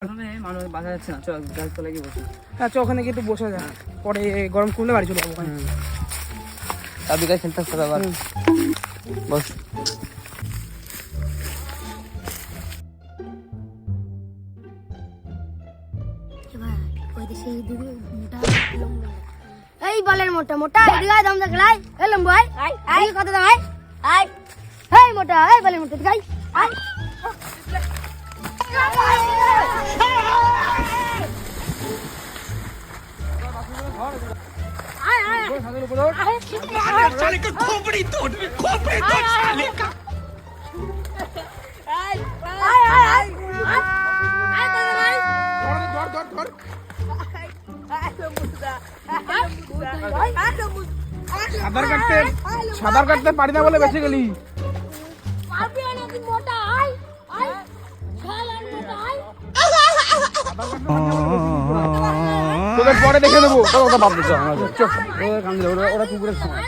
গরমে মানুষ বাসা যাচ্ছে না, চল গাছ তলায় গিয়ে বসি। হ্যাঁ চ ওখানে গিয়ে একটু বসে যায়, পরে গরম করলে বাড়ি চলে যাবো ওখানে। আর বিকাল খেলতে আসতে হবে আবার। বস। এই বলের মোটা মোটা এদিকে আয়, দম দেখাই এই লম্বু আয় আয় কত দাম আয় আয় এই মোটা এই বলের মোটা দেখাই আয় আয় আয় साले का खोपड़ी तोड़ साले का। আয় আয় আয় আয় কত দাম আয় সাঁতার কাটতে পারি না বলে বেঁচে গেলি। পারবি না তুই মোটা আয় আয় শালা মোটা আয় তোদের পরে দেখে নেবো। ওটা বাদ দিচ্ছ, ওরা পুকুরের সময়।